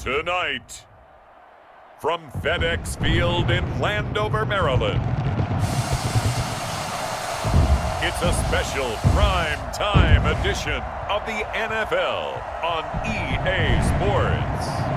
Tonight, from FedEx Field in Landover, Maryland, it's a special prime time edition of the NFL on EA Sports.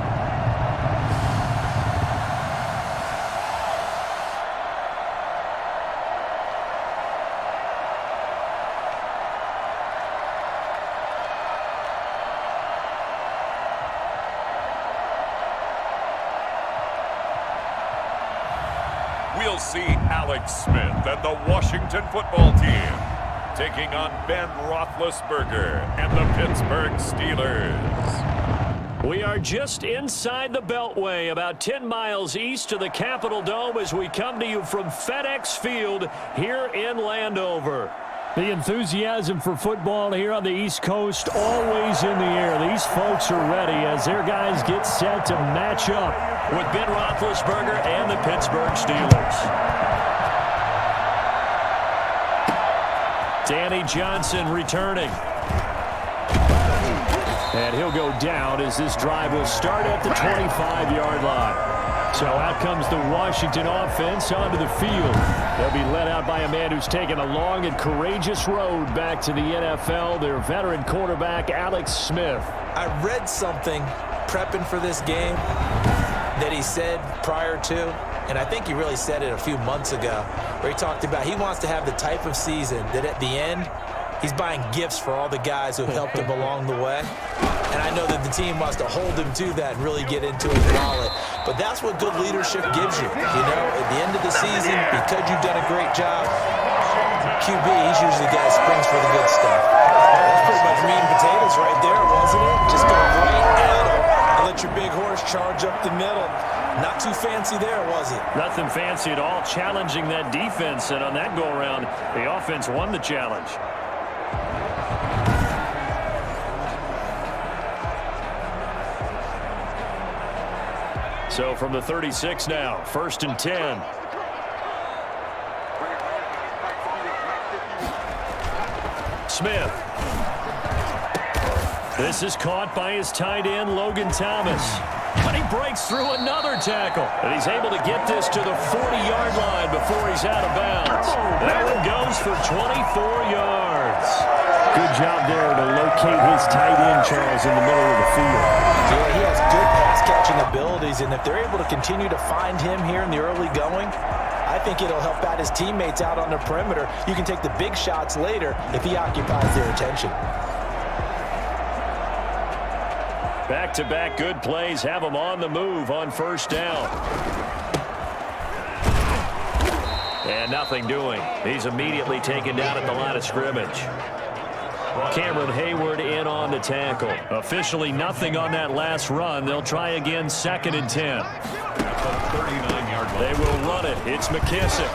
We'll see Alex Smith and the Washington football team taking on Ben Roethlisberger and the Pittsburgh Steelers. We are just inside the Beltway, about 10 miles east of the Capitol Dome as we come to you from FedEx Field here in Landover. The enthusiasm for football here on the East Coast always in the air. These folks are ready as their guys get set to match up with Ben Roethlisberger and the Pittsburgh Steelers. Danny Johnson returning. And he'll go down as this drive will start at the 25-yard line. So out comes the Washington offense onto the field. They'll be led out by a man who's taken a long and courageous road back to the NFL, their veteran quarterback, Alex Smith. I read something prepping for this game that he said prior to, and I think he really said it a few months ago, where he talked about he wants to have the type of season that at the end, he's buying gifts for all the guys who have helped him along the way. And I know that the team wants to hold him to that and really get into his wallet. But that's what good leadership gives you. You know, at the end of the season, because you've done a great job, QB, he's usually the guy that springs for the good stuff. That's pretty much meat and potatoes right there, wasn't it? Just go right at him and let your big horse charge up the middle. Not too fancy there, was it? Nothing fancy at all, challenging that defense. And on that go-around, the offense won the challenge. So from the 36 now, 1st and 10. Smith. This is caught by his tight end, Logan Thomas. But he breaks through another tackle. And he's able to get this to the 40-yard line before he's out of bounds. That one goes for 24 yards. Good job there to locate his tight end, Charles, in the middle of the field. Yeah, he has good pass-catching abilities, and if they're able to continue to find him here in the early going, I think it'll help out his teammates out on the perimeter. You can take the big shots later if he occupies their attention. Back-to-back good plays have him on the move on 1st down. And nothing doing. He's immediately taken down at the line of scrimmage. Cameron Hayward in on the tackle. Officially nothing on that last run. They'll try again 2nd and 10. They will run it. It's McKissick.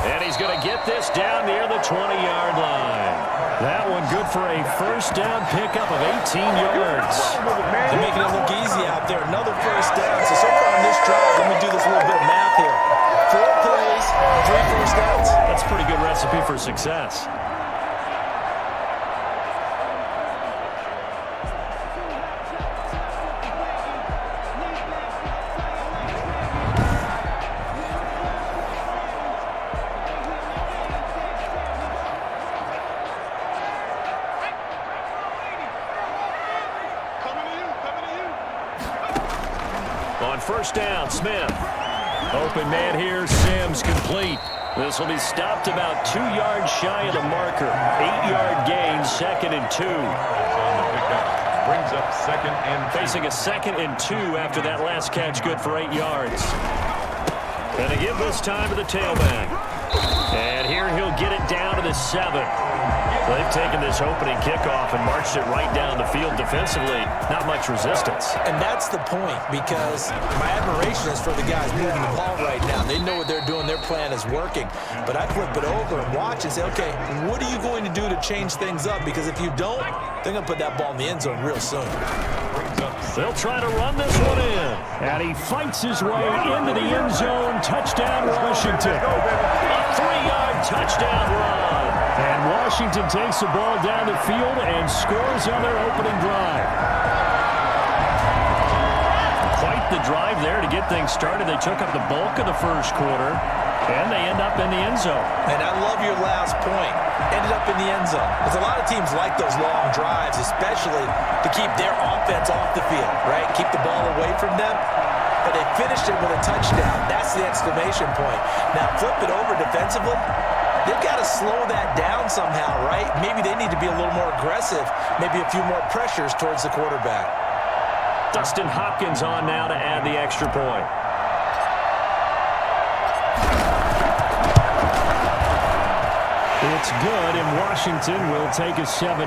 And he's going to get this down near the 20-yard line. That one good for a 1st down pickup of 18 yards. They're making it look easy out there. Another 1st down. So far on this drive, let me do this little bit of math here. 4 plays, 3 1st downs. That's a pretty good recipe for success. On 1st down, Smith. Open man here, Sims complete. This will be stopped about 2 yards shy of the marker. 8-yard gain, 2nd and 2. On the pickup, brings up 2nd and 2. Facing a 2nd and 2 after that last catch, good for 8 yards. And they give this time to the tailback. And here he'll get it down to the 7. They've taken this opening kickoff and marched it right down the field defensively. Not much resistance. And that's the point, because my admiration is for the guys moving the ball right now. They know what they're doing. Their plan is working. But I flip it over and watch and say, okay, what are you going to do to change things up? Because if you don't, they're going to put that ball in the end zone real soon. They'll try to run this one in. And he fights his way into the end zone. Touchdown, Washington. A 3-yard touchdown run. And Washington takes the ball down the field and scores on their opening drive. the drive there to get things started. They took up the bulk of the first quarter, and they end up in the end zone. And I love your last point. Ended up in the end zone. Because a lot of teams like those long drives, especially to keep their offense off the field, right? Keep the ball away from them. But they finished it with a touchdown. That's the exclamation point. Now flip it over defensively. They've got to slow that down somehow, right? Maybe they need to be a little more aggressive. Maybe a few more pressures towards the quarterback. Dustin Hopkins on now to add the extra point. It's good, and Washington will take a 7-0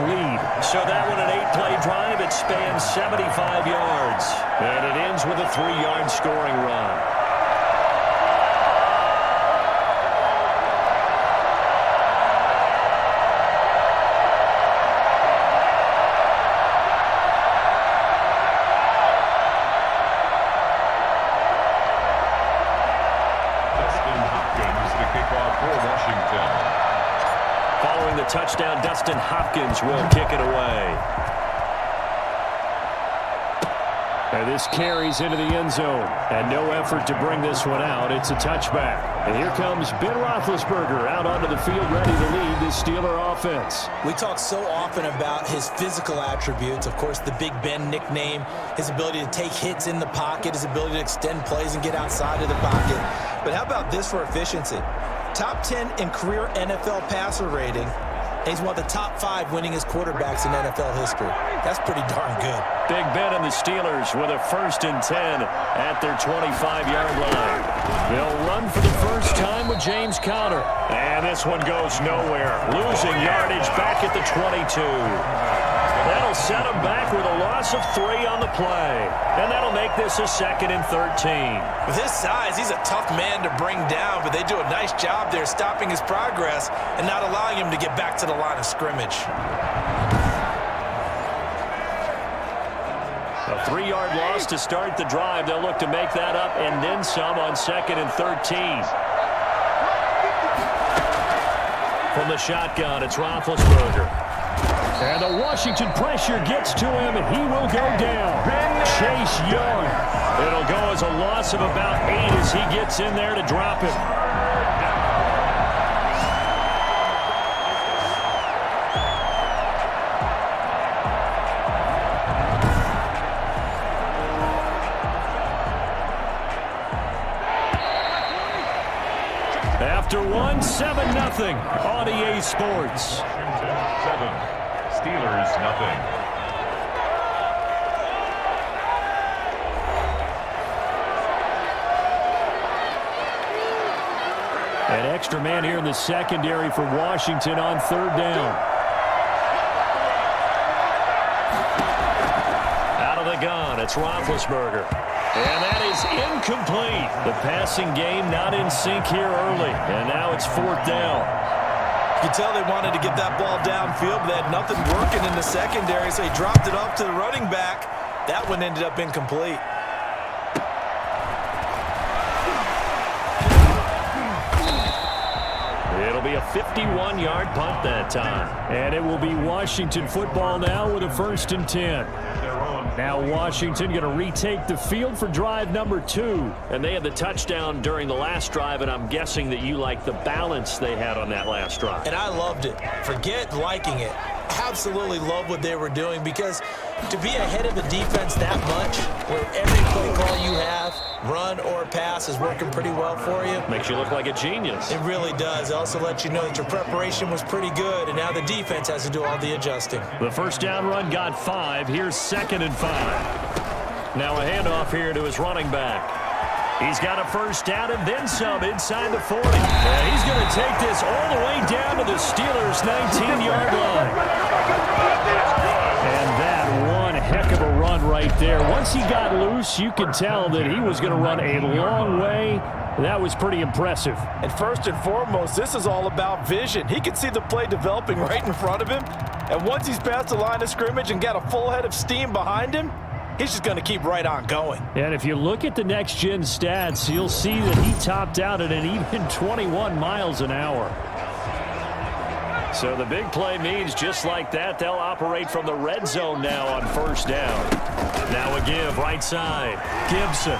lead. So that one an 8-play drive. It spans 75 yards. And it ends with a 3-yard scoring run. Following the touchdown, Dustin Hopkins will kick it away. And this carries into the end zone. And no effort to bring this one out. It's a touchback. And here comes Ben Roethlisberger out onto the field ready to lead this Steeler offense. We talk so often about his physical attributes. Of course, the Big Ben nickname, his ability to take hits in the pocket, his ability to extend plays and get outside of the pocket. But how about this for efficiency? Top 10 in career NFL passer rating. And he's one of the top 5 winningest quarterbacks in NFL history. That's pretty darn good. Big Ben and the Steelers with a 1st and 10 at their 25-yard line. They'll run for the first time with James Conner. And this one goes nowhere. Losing yardage back at the 22. That'll set him back with a loss of 3 on the play. And that'll make this a 2nd and 13. With his size, he's a tough man to bring down, but they do a nice job there stopping his progress and not allowing him to get back to the line of scrimmage. A 3-yard loss to start the drive. They'll look to make that up and then some on 2nd and 13. From the shotgun, it's Roethlisberger. And the Washington pressure gets to him, and he will go down. Chase Young. It'll go as a loss of about 8 as he gets in there to drop it. After one, 7-0 on EA Sports. 7, Steelers nothing. An extra man here in the secondary for Washington on 3rd down. Out of the gun, it's Roethlisberger. And that is incomplete. The passing game not in sync here early. And now it's 4th down. You can tell they wanted to get that ball downfield, but they had nothing working in the secondary, so he dropped it off to the running back. That one ended up incomplete. It'll be a 51-yard punt that time. And it will be Washington football now with a 1st and 10. Now Washington going to retake the field for drive number 2. And they had the touchdown during the last drive, and I'm guessing that you like the balance they had on that last drive. And I loved it. Forget liking it. Absolutely love what they were doing, because to be ahead of the defense that much, where every play call you have, run or pass, is working pretty well for you. Makes you look like a genius. It really does. It also lets you know that your preparation was pretty good, and now the defense has to do all the adjusting. The 1st down run got 5. Here's 2nd and 5. Now a handoff here to his running back. He's got a 1st down and then some inside the 40. And he's going to take this all the way down to the Steelers' 19-yard line. And that one heck of a run right there. Once he got loose, you could tell that he was going to run a long way. That was pretty impressive. And first and foremost, this is all about vision. He could see the play developing right in front of him. And once he's past the line of scrimmage and got a full head of steam behind him, he's just going to keep right on going. And if you look at the next-gen stats, you'll see that he topped out at an even 21 miles an hour. So the big play means just like that, they'll operate from the red zone now on first down. Now a give right side. Gibson.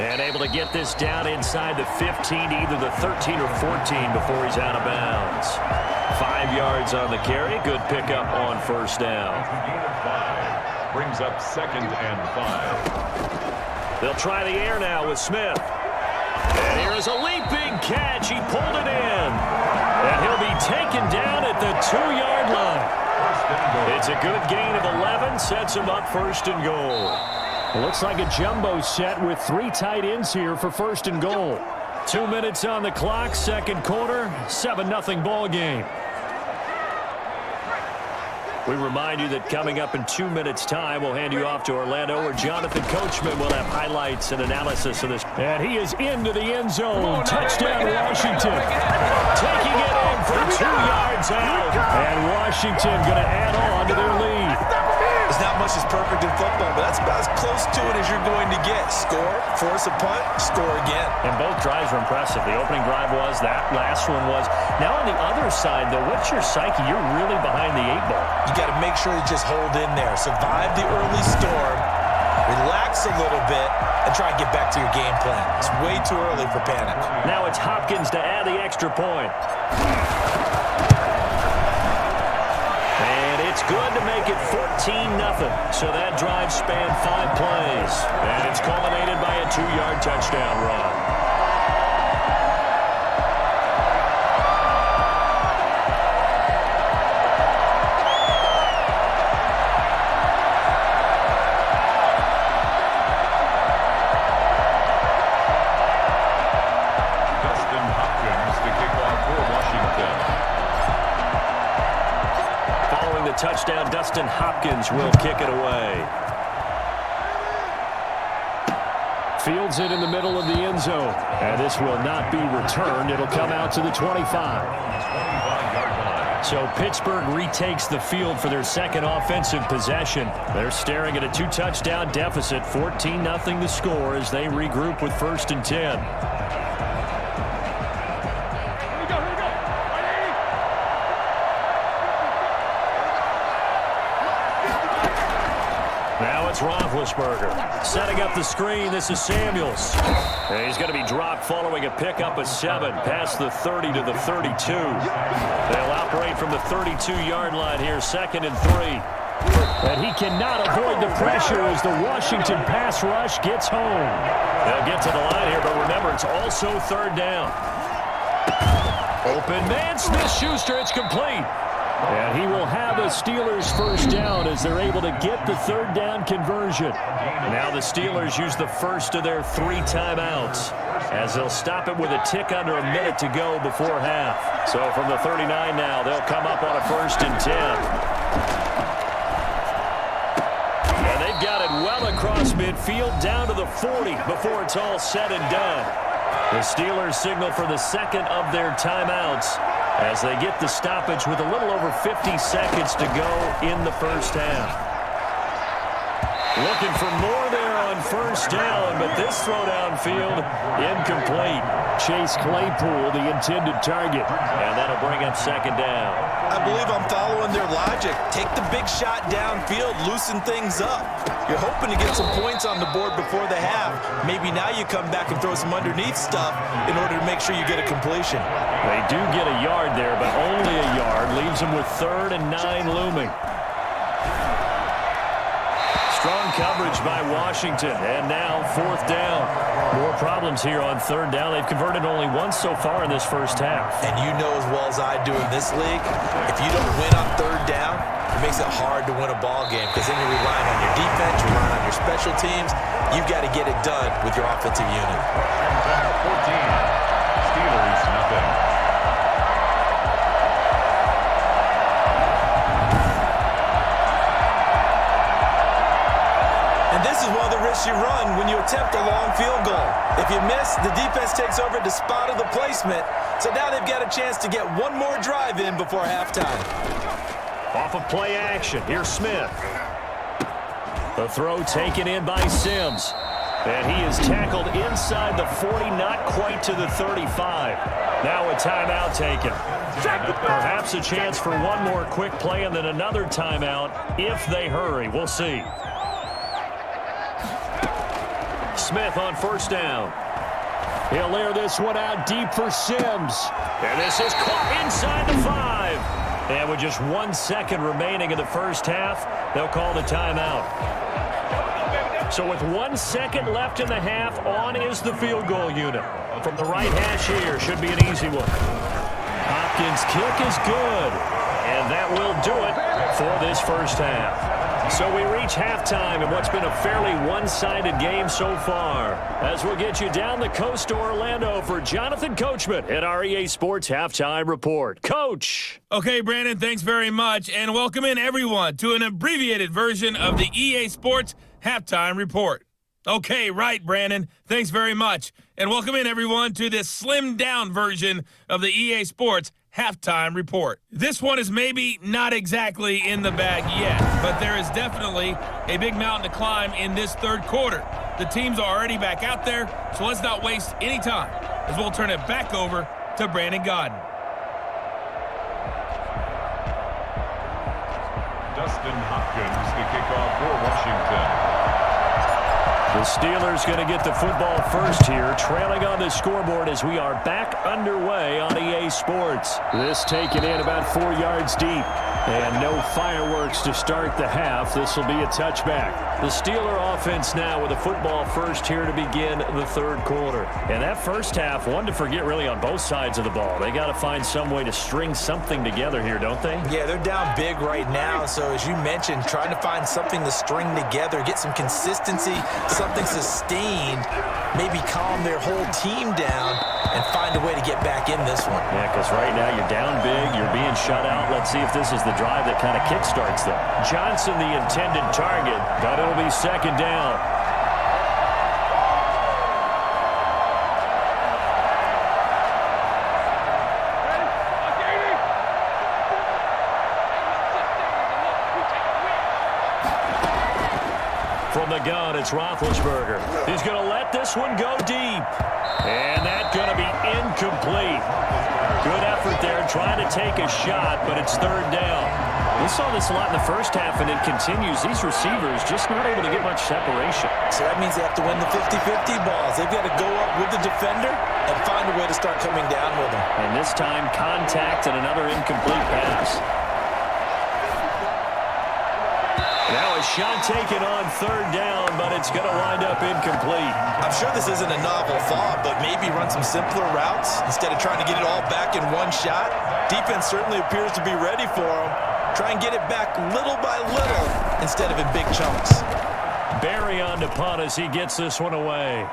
And able to get this down inside the 15, either the 13 or 14 before he's out of bounds. 5 yards on the carry. Good pickup on first down. Brings up 2nd and 5. They'll try the air now with Smith. And here is a leaping catch. He pulled it in. And he'll be taken down at the 2-yard line. It's a good gain of 11. Sets him up 1st and goal. It looks like a jumbo set with 3 tight ends here for 1st and goal. 2 minutes on the clock, 2nd quarter, 7-0 ball game. We remind you that coming up in 2 minutes' time, we'll hand you off to Orlando, where Jonathan Coachman will have highlights and analysis of this. And he is into the end zone. Touchdown, Washington. Taking it in for 2 yards out. And Washington going to add on to their lead. There's not much that's perfect in football, but that's about as close to it as you're going to get. Score, force a punt, score again. And both drives were impressive. The opening drive was, that last one was. Now on the other side, though, what's your psyche? You're really behind the 8 ball. You got to make sure you just hold in there. Survive the early storm, relax a little bit, and try and get back to your game plan. It's way too early for panic. Now it's Hopkins to add the extra point. It's good to make it 14-0. So that drive spanned 5 plays. And it's culminated by a 2-yard touchdown run. Dustin Hopkins to kick off for Washington. Following the touchdown, Dustin Hopkins will kick it away. Fields it in the middle of the end zone. And this will not be returned. It'll come out to the 25. So Pittsburgh retakes the field for their 2nd offensive possession. They're staring at a 2-touchdown deficit. 14-0 the score as they regroup with 1st and 10. Now it's Roethlisberger setting up the screen. This is Samuels. And he's going to be dropped following a pickup of 7 past the 30 to the 32. They'll operate from the 32-yard line here, 2nd and 3. And he cannot avoid the pressure as the Washington pass rush gets home. They'll get to the line here, but remember, it's also 3rd down. Open man, Smith-Schuster, it's complete. And he will have a Steelers 1st down as they're able to get the 3rd down conversion. Now the Steelers use the first of their 3 timeouts as they'll stop it with a tick under a minute to go before half. So from the 39 now, they'll come up on a 1st and 10. And they've got it well across midfield down to the 40 before it's all said and done. The Steelers signal for the 2nd of their timeouts as they get the stoppage with a little over 50 seconds to go in the 1st half. Looking for more there on 1st down, but this throw downfield incomplete. Chase Claypool, the intended target, and that'll bring up 2nd down. I believe I'm following their logic. Take the big shot downfield, loosen things up. You're hoping to get some points on the board before the half. Maybe now you come back and throw some underneath stuff in order to make sure you get a completion. They do get a yard there, but only a yard. Leaves them with 3rd and 9 looming. Strong coverage by Washington, and now 4th down. More problems here on 3rd down. They've converted only once so far in this 1st half. And you know as well as I do in this league, if you don't win on 3rd down, it makes it hard to win a ball game because then you're relying on your defense, you're relying on your special teams. You've got to get it done with your offensive unit. 14, Steelers nothing. This is one of the risks you run when you attempt a long field goal. If you miss, the defense takes over at the spot of the placement. So now they've got a chance to get one more drive in before halftime. Off of play action, here's Smith. The throw taken in by Sims. And he is tackled inside the 40, not quite to the 35. Now a timeout taken. Perhaps a chance for one more quick play and then another timeout if they hurry. We'll see. Smith on first down. He'll layer this one out deep for Sims. And this is caught inside the 5. And with just 1 second remaining in the first half, they'll call the timeout. So with 1 second left in the half, on is the field goal unit. From the right hash here, should be an easy one. Hopkins' kick is good. And that will do it for this first half. So we reach halftime in what's been a fairly one-sided game so far. As we'll get you down the coast to Orlando for Jonathan Coachman at our EA Sports Halftime Report. Coach! Okay, Brandon, thanks very much. And welcome in, everyone, to an abbreviated version of the EA Sports Halftime Report. Okay, right, Brandon. Thanks very much. And welcome in, everyone, to this slimmed-down version of the EA Sports Halftime Report. This one is maybe not exactly in the bag yet, but there is definitely a big mountain to climb in this third quarter. The teams are already back out there, so let's not waste any time as we'll turn it back over to Brandon Godden. Dustin Hopkins, the kickoff for Washington. The Steelers going to get the football first here, trailing on the scoreboard as we are back underway on EA Sports. This taken in about 4 yards deep. And no fireworks to start the half. This will be a touchback. The Steeler offense now with the football first here to begin the third quarter. And that first half, one to forget really on both sides of the ball. They got to find some way to string something together here, don't they? Yeah, they're down big right now. So as you mentioned, trying to find something to string together, get some consistency, something sustained, maybe calm their whole team down and find a way to get back in this one. Yeah, because right now you're down big, you're being shut out. Let's see if this is the drive that kind of kickstarts them. Johnson the intended target, but it'll be second down. From the gun, it's Roethlisberger. He's going to let this one go deep. And that's going to be incomplete. Good effort there trying to take a shot, but it's third down. We saw this a lot in the first half, and it continues. These receivers just not able to get much separation. So that means they have to win the 50-50 balls. They've got to go up with the defender and find a way to start coming down with them. And this time, contact and another incomplete pass. Now a shot taken on third down, but it's going to wind up incomplete. I'm sure this isn't a novel thought, but maybe run some simpler routes instead of trying to get it all back in one shot. Defense certainly appears to be ready for them. Try and get it back little by little instead of in big chunks. Barry on to punt as he gets this one away.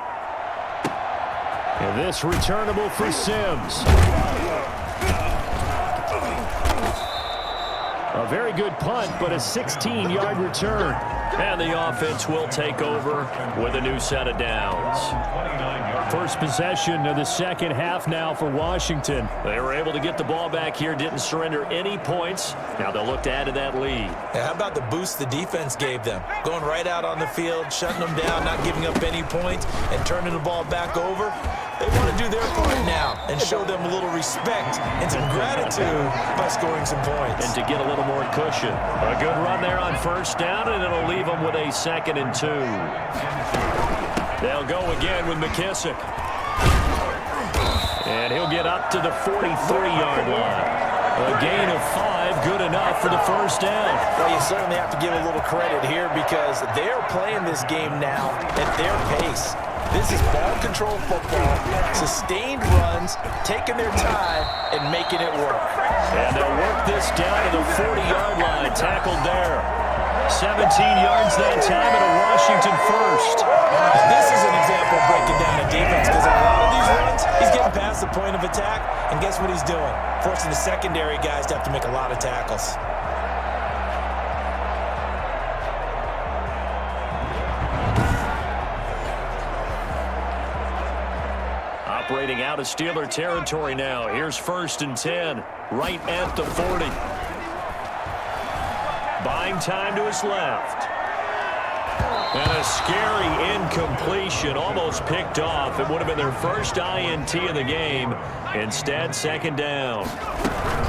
And this returnable for Sims. A very good punt, but a 16-yard return. And the offense will take over with a new set of downs. First possession of the second half now for Washington. They were able to get the ball back here, didn't surrender any points. Now they'll look to add to that lead. Yeah, how about the boost the defense gave them? Going right out on the field, shutting them down, not giving up any points, and turning the ball back over. They want to do their part now and show them a little respect and some gratitude by scoring some points. And to get a little more cushion. A good run there on first down, and it'll leave them with a 2nd and 2. They'll go again with McKissick. And he'll get up to the 43-yard line. A gain of 5, good enough for the first down. Well, you certainly have to give a little credit here because they're playing this game now at their pace. This is ball control football, sustained runs, taking their time, and making it work. And they'll work this down to the 40-yard line, tackled there. 17 yards that time and a Washington first. This is an example of breaking down the defense because in a lot of these runs, he's getting past the point of attack, and guess what he's doing? Forcing the secondary guys to have to make a lot of tackles. Operating out of Steeler territory now. Here's 1st and 10, right at the 40. Buying time to his left. And a scary incompletion, almost picked off. It would have been their first INT of the game. Instead, 2nd down.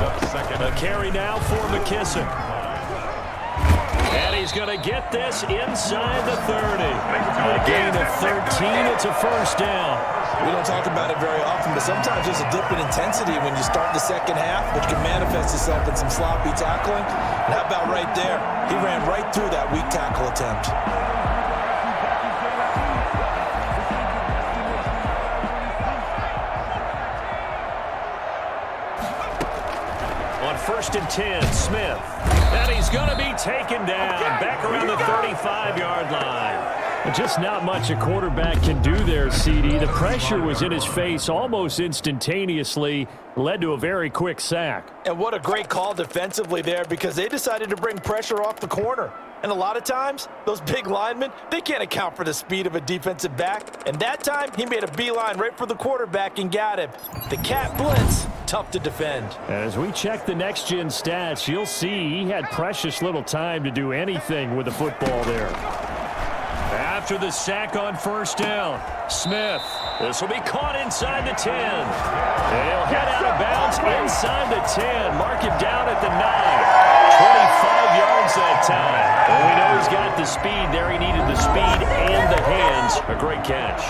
up second. A carry now for McKissick. And he's going to get this inside the 30. A gain of 13. It's a first down. We don't talk about it very often, but sometimes there's a dip in intensity when you start the second half, which can manifest itself in some sloppy tackling. And how about right there? He ran right through that weak tackle attempt. On 1st and 10, Smith. And he's going to be taken down back around the 35-yard line. Just not much a quarterback can do there, CD. The pressure was in his face almost instantaneously, led to a very quick sack. And what a great call defensively there, because they decided to bring pressure off the corner. And a lot of times, those big linemen, they can't account for the speed of a defensive back. And that time, he made a beeline right for the quarterback and got him. The cat blitz, tough to defend. As we check the next-gen stats, you'll see he had precious little time to do anything with the football there. After the sack on first down, Smith. This will be caught inside the 10. They'll head out of bounds inside the 10. Mark him down at the 9. 25 yards that time. And we know he's got the speed there. He needed the speed and the hands. A great catch.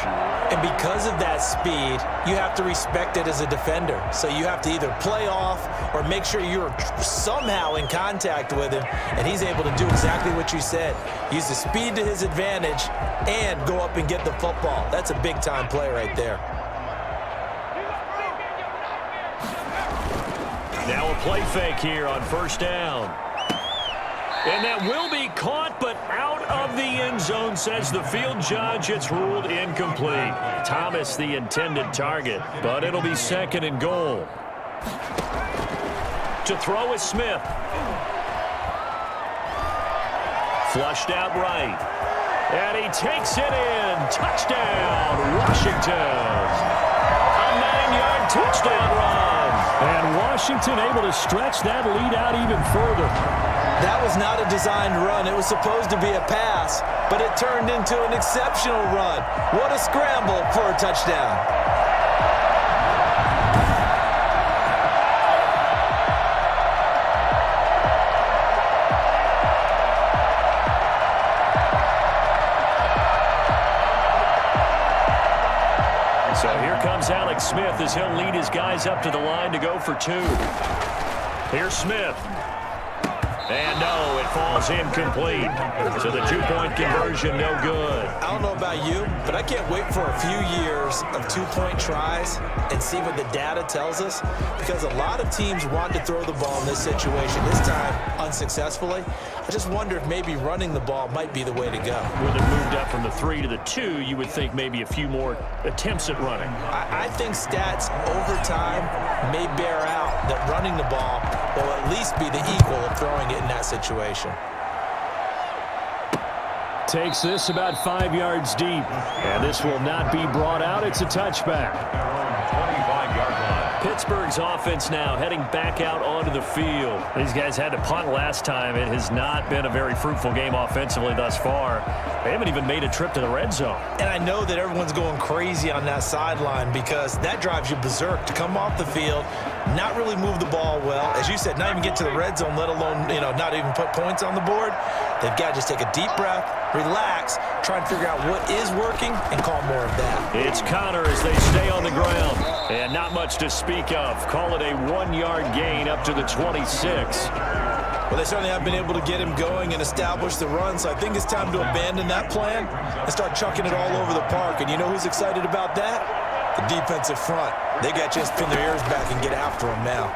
And because of that speed, you have to respect it as a defender. So you have to either play off or make sure you're somehow in contact with him, and he's able to do exactly what you said. Use the speed to his advantage and go up and get the football. That's a big-time play right there. Now a play fake here on first down. And that will be caught, but out of the end zone, says the field judge. It's ruled incomplete. Thomas the intended target, but it'll be second and goal. To throw is Smith. Flushed out right. And he takes it in. Touchdown, Washington. A 9-yard touchdown run. And Washington able to stretch that lead out even further. That was not a designed run. It was supposed to be a pass, but it turned into an exceptional run. What a scramble for a touchdown. So here comes Alex Smith as he'll lead his guys up to the line to go for 2. Here's Smith. And no, it falls incomplete. So the 2-point conversion, no good. I don't know about you, but I can't wait for a few years of 2-point tries and see what the data tells us, because a lot of teams want to throw the ball in this situation, this time unsuccessfully. I just wonder if maybe running the ball might be the way to go. With it moved up from the 3 to the 2, you would think maybe a few more attempts at running. I think stats over time may bear out that running the ball will at least be the equal of throwing it in that situation. Takes this about 5 yards deep. And this will not be brought out. It's a touchback. 25-yard line. Pittsburgh's offense now heading back out onto the field. These guys had to punt last time. It has not been a very fruitful game offensively thus far. They haven't even made a trip to the red zone. And I know that everyone's going crazy on that sideline, because that drives you berserk to come off the field, not really move the ball well. As you said, not even get to the red zone, let alone, not even put points on the board. They've got to just take a deep breath, relax, try and figure out what is working, and call more of that. It's Connor as they stay on the ground. And not much to speak of. Call it a 1-yard gain up to the 26. Well, they certainly have been able to get him going and establish the run, so I think it's time to abandon that plan and start chucking it all over the park. And you know who's excited about that? The defensive front. They got to just pin their ears back and get after him now.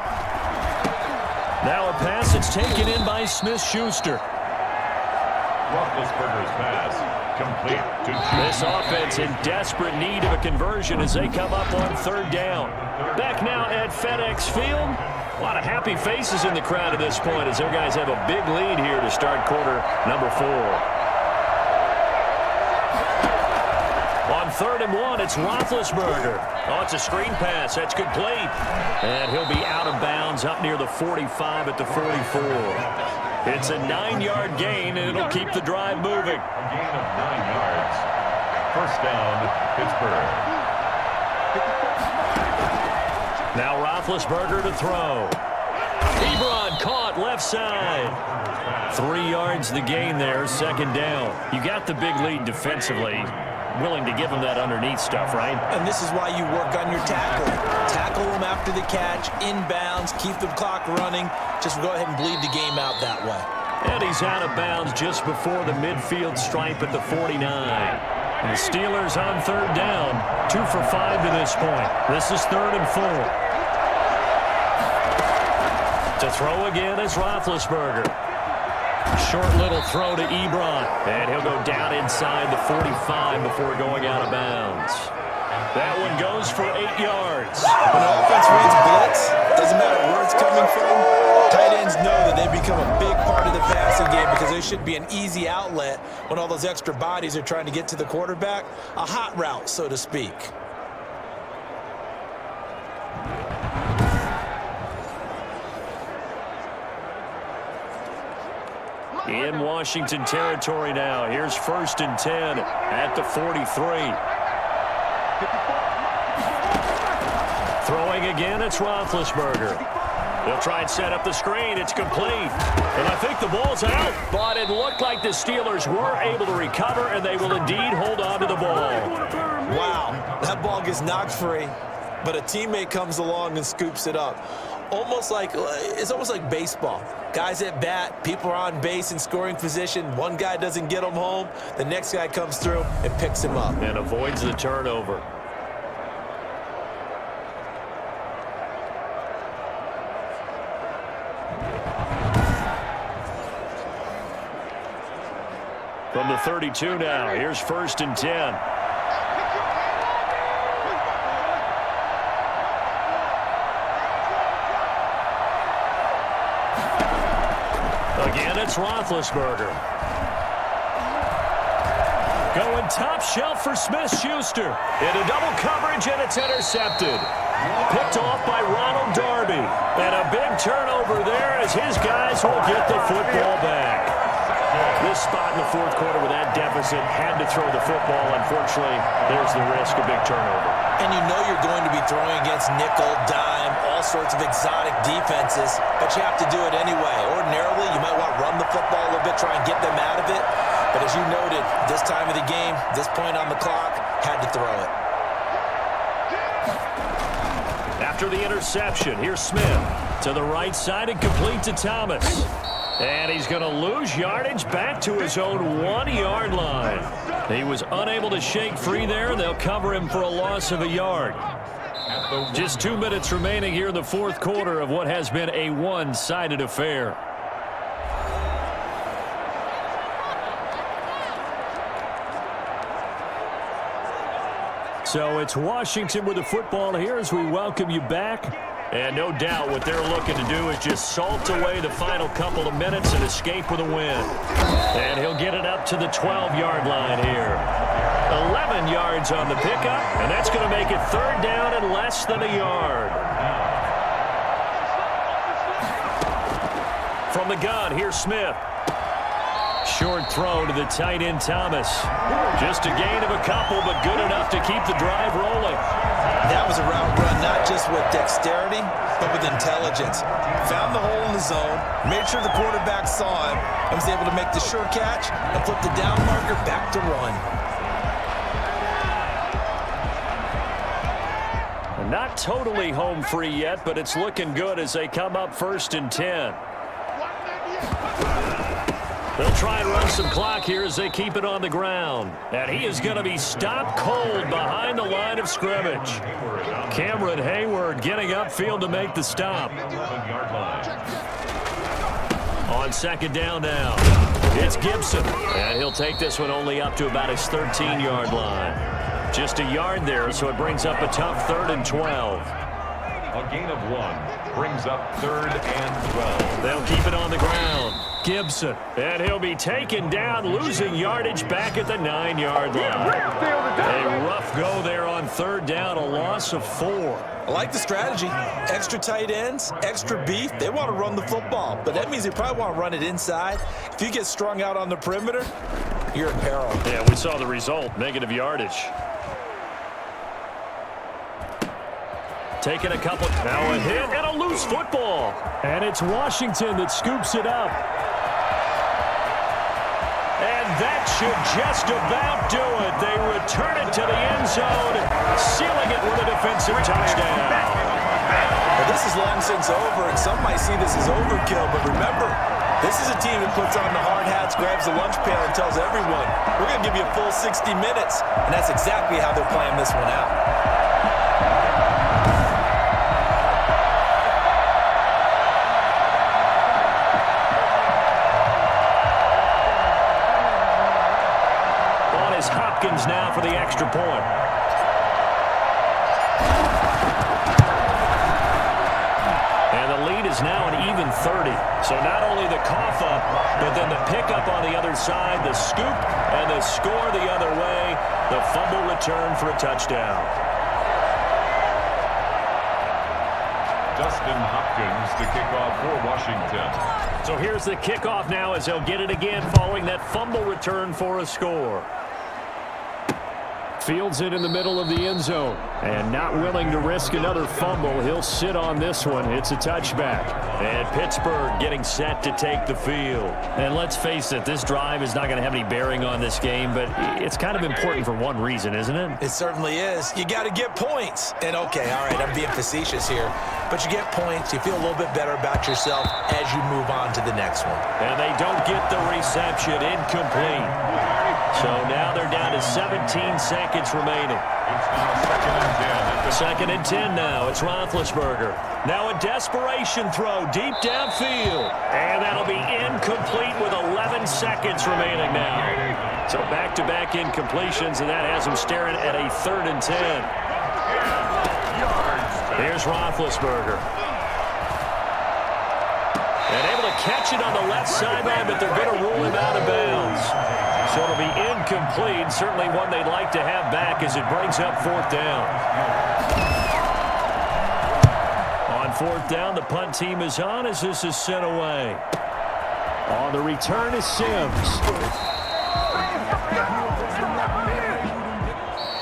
Now a pass that's taken in by Smith-Schuster. Roethlisberger's pass complete to This offense in desperate need of a conversion as they come up on 3rd down. Back now at FedEx Field. A lot of happy faces in the crowd at this point as their guys have a big lead here to start quarter number 4. On 3rd and 1, it's Roethlisberger. Oh, it's a screen pass. That's complete. And he'll be out of bounds up near the 45 at the 44. It's a 9-yard gain, and it'll keep the drive moving. a gain of 9 yards. First down, Pittsburgh. Now Roethlisberger to throw. Ebron caught left side. 3 yards the gain there, second down. You got the big lead defensively. Willing to give them that underneath stuff, right? And this is why you work on your tackling. Tackle them after the catch, inbounds, keep the clock running. Just go ahead and bleed the game out that way. And he's out of bounds just before the midfield stripe at the 49. And the Steelers on third down, 2 for 5 to this point. This is 3rd and 4. To throw again is Roethlisberger. Short little throw to Ebron. And he'll go down inside the 45 before going out of bounds. That one goes for 8 yards. When the offense reads blitz, doesn't matter where it's coming from, tight ends know that they become a big part of the passing game because there should be an easy outlet when all those extra bodies are trying to get to the quarterback. A hot route, so to speak. In Washington territory now. Here's 1st and 10 at the 43. Throwing again, it's Roethlisberger. They'll try and set up the screen. It's complete. And I think the ball's out. But it looked like the Steelers were able to recover, and they will indeed hold on to the ball. Wow, that ball gets knocked free, but a teammate comes along and scoops it up. It's almost like baseball. Guys at bat, people are on base in scoring position. One guy doesn't get him home. The next guy comes through and picks him up. And avoids the turnover. From the 32 now, here's 1st and 10. Again, it's Roethlisberger. Going top shelf for Smith-Schuster. Into double coverage, and it's intercepted. Picked off by Ronald Darby. And a big turnover there as his guys will get the football back. This spot in the 4th quarter with that deficit, had to throw the football. Unfortunately, there's the risk of big turnover. And you know you're going to be throwing against nickel, dime, all sorts of exotic defenses, but you have to do it anyway. Ordinarily, you might want to run the football a little bit, try and get them out of it. But as you noted, this time of the game, this point on the clock, had to throw it. After the interception, here's Smith to the right side and complete to Thomas. And he's going to lose yardage back to his own 1-yard line. He was unable to shake free there. They'll cover him for a loss of a yard. Just 2 minutes remaining here in the 4th quarter of what has been a one-sided affair. So it's Washington with the football here as we welcome you back. And no doubt what they're looking to do is just salt away the final couple of minutes and escape with a win. And he'll get it up to the 12-yard line here. 11 yards on the pickup, and that's going to make it 3rd down and less than a yard. From the gun, here's Smith. Short throw to the tight end Thomas. Just a gain of a couple, but good enough to keep the drive rolling. That was a route run not just with dexterity, but with intelligence. Found the hole in the zone, made sure the quarterback saw him, and was able to make the sure catch and flip the down marker back to run. Not totally home free yet, but it's looking good as they come up 1st and 10. They'll try and run some clock here as they keep it on the ground. And he is going to be stopped cold behind the line of scrimmage. Cameron Hayward getting upfield to make the stop. On 2nd down now, it's Gibson. And he'll take this one only up to about his 13-yard line. Just a yard there, so it brings up a tough 3rd and 12. A gain of 1 brings up 3rd and 12. They'll keep it on the ground. Gibson. And he'll be taken down, losing yardage back at the 9-yard line. A rough go there on 3rd down, a loss of 4. I like the strategy. Extra tight ends, extra beef. They want to run the football, but that means they probably want to run it inside. If you get strung out on the perimeter, you're in peril. Yeah, we saw the result, negative yardage. taking a couple. Now a hit and a loose football. And it's Washington that scoops it up. And that should just about do it. They return it to the end zone, sealing it with a defensive touchdown. Well, this is long since over, and some might see this as overkill, but remember, this is a team that puts on the hard hats, grabs the lunch pail, and tells everyone, we're going to give you a full 60 minutes, and that's exactly how they're playing this one out. On is Hopkins now for the extra point. Is now an even 30. So not only the cough up, but then the pickup on the other side, the scoop, and the score the other way. The fumble return for a touchdown. Dustin Hopkins, the kickoff for Washington. So here's the kickoff now as they'll get it again following that fumble return for a score. Fields it in the middle of the end zone. And not willing to risk another fumble, he'll sit on this one. It's a touchback. And Pittsburgh getting set to take the field. And let's face it, this drive is not going to have any bearing on this game, but it's kind of important for one reason, isn't it? It certainly is. You got to get points. And okay, all right, I'm being facetious here, but you get points, you feel a little bit better about yourself as you move on to the next one. And they don't get the reception, incomplete. So now they're down to 17 seconds remaining. It's now Second and 10 now. It's Roethlisberger. Now a desperation throw deep downfield. And that'll be incomplete with 11 seconds remaining now. So back-to-back incompletions, and that has him staring at a 3rd and 10. Here's Roethlisberger. And able to catch it on the left sideline, but they're going to rule him out of bounds. So it'll be incomplete, certainly one they'd like to have back as it brings up 4th down. On 4th down, the punt team is on as this is sent away. On the return is Sims.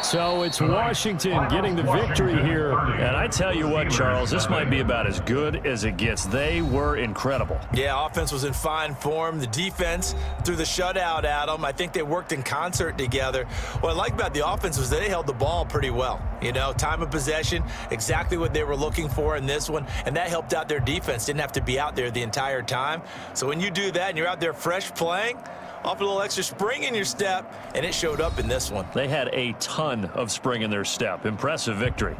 So it's Washington getting the victory here. And I tell you what, Charles, this might be about as good as it gets. They were incredible. Yeah, offense was in fine form. The defense threw the shutout at them. I think they worked in concert together. What I like about the offense was they held the ball pretty well. You know, time of possession, exactly what they were looking for in this one, and that helped out their defense. Didn't have to be out there the entire time. So when you do that and you're out there fresh playing, off a little extra spring in your step, and it showed up in this one. They had a ton of spring in their step. Impressive victory.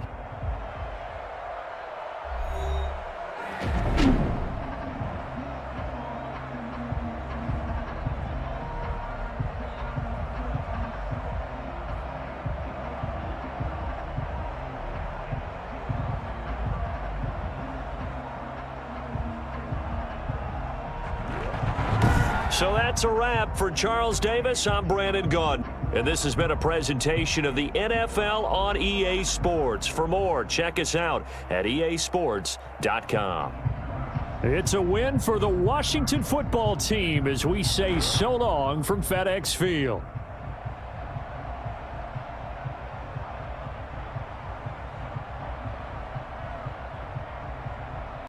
So that's a wrap for Charles Davis. I'm Brandon Gaudin. And this has been a presentation of the NFL on EA Sports. For more, check us out at easports.com. It's a win for the Washington football team as we say so long from FedEx Field.